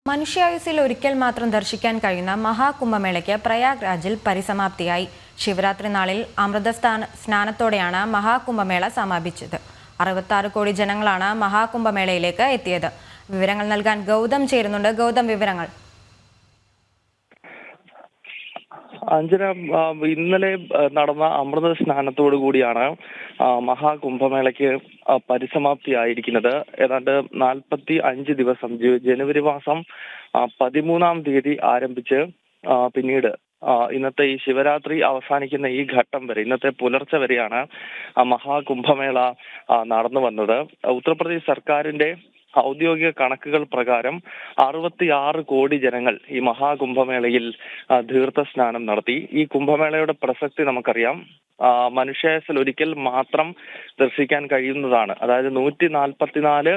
മനുഷ്യായുസ്സിൽ ഒരിക്കൽ മാത്രം ദർശിക്കാൻ കഴിയുന്ന മഹാകുംഭമേളയ്ക്ക് പ്രയാഗ്രാജിൽ പരിസമാപ്തിയായി. ശിവരാത്രി നാളിൽ അമൃത സ്നാനത്തോടെയാണ് മഹാകുംഭമേള സമാപിച്ചത്. 66 കോടി ജനങ്ങളാണ് മഹാകുംഭമേളയിലേക്ക് എത്തിയത്. വിവരങ്ങൾ നൽകാൻ ഗൗതം ചേരുന്നുണ്ട്. ഗൗതം, വിവരങ്ങൾ. അഞ്ജന, ഇന്നലെ നടന്ന അമൃത സ്നാനത്തോടു കൂടിയാണ് മഹാകുംഭമേളയ്ക്ക് പരിസമാപ്തിയായിരിക്കുന്നത്. ഏതാണ്ട് 45 ദിവസം, ജനുവരി മാസം 13-ാം തീയതി ആരംഭിച്ച് പിന്നീട് ഇന്നത്തെ ഈ ശിവരാത്രി അവസാനിക്കുന്ന ഈ ഘട്ടം വരെ, ഇന്നത്തെ പുലർച്ചെ വരെയാണ് മഹാകുംഭമേള നടന്നു വന്നത്. ഉത്തർപ്രദേശ് സർക്കാരിന്റെ ഔദ്യോഗിക കണക്കുകൾ പ്രകാരം 66 കോടി ജനങ്ങൾ ഈ മഹാകുംഭമേളയിൽ തീർത്ഥസ്നാനം നടത്തി. ഈ കുംഭമേളയുടെ പ്രസക്തി നമുക്കറിയാം. മനുഷ്യായുസ്സിൽ ഒരിക്കൽ മാത്രം ദർശിക്കാൻ കഴിയുന്നതാണ്. അതായത് 144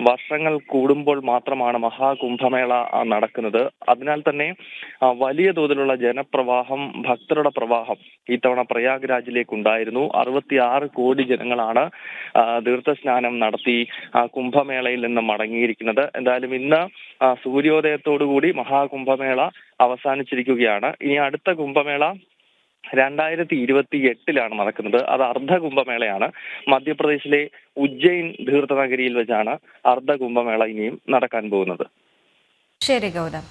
വർഷങ്ങൾ കൂടുമ്പോൾ മാത്രമാണ് മഹാകുംഭമേള നടക്കുന്നത്. അതിനാൽ തന്നെ വലിയ തോതിലുള്ള ജനപ്രവാഹം, ഭക്തരുടെ പ്രവാഹം ഇത്തവണ പ്രയാഗ്രാജിലേക്ക് ഉണ്ടായിരുന്നു. 66 കോടി ജനങ്ങളാണ് തീർത്ഥസ്നാനം നടത്തി കുംഭമേളയിൽ നിന്ന് മടങ്ങിയിരിക്കുന്നത്. എന്തായാലും ഇന്ന് സൂര്യോദയത്തോടുകൂടി മഹാകുംഭമേള അവസാനിച്ചിരിക്കുകയാണ്. ഇനി അടുത്ത കുംഭമേള 2028 നടക്കുന്നത്. അത് അർദ്ധകുംഭമേളയാണ്. മധ്യപ്രദേശിലെ ഉജ്ജയിൻ തീർത്ഥനഗരിയിൽ വെച്ചാണ് അർദ്ധകുംഭമേള ഇനിയും നടക്കാൻ പോകുന്നത്. ശരി ഗൗതം.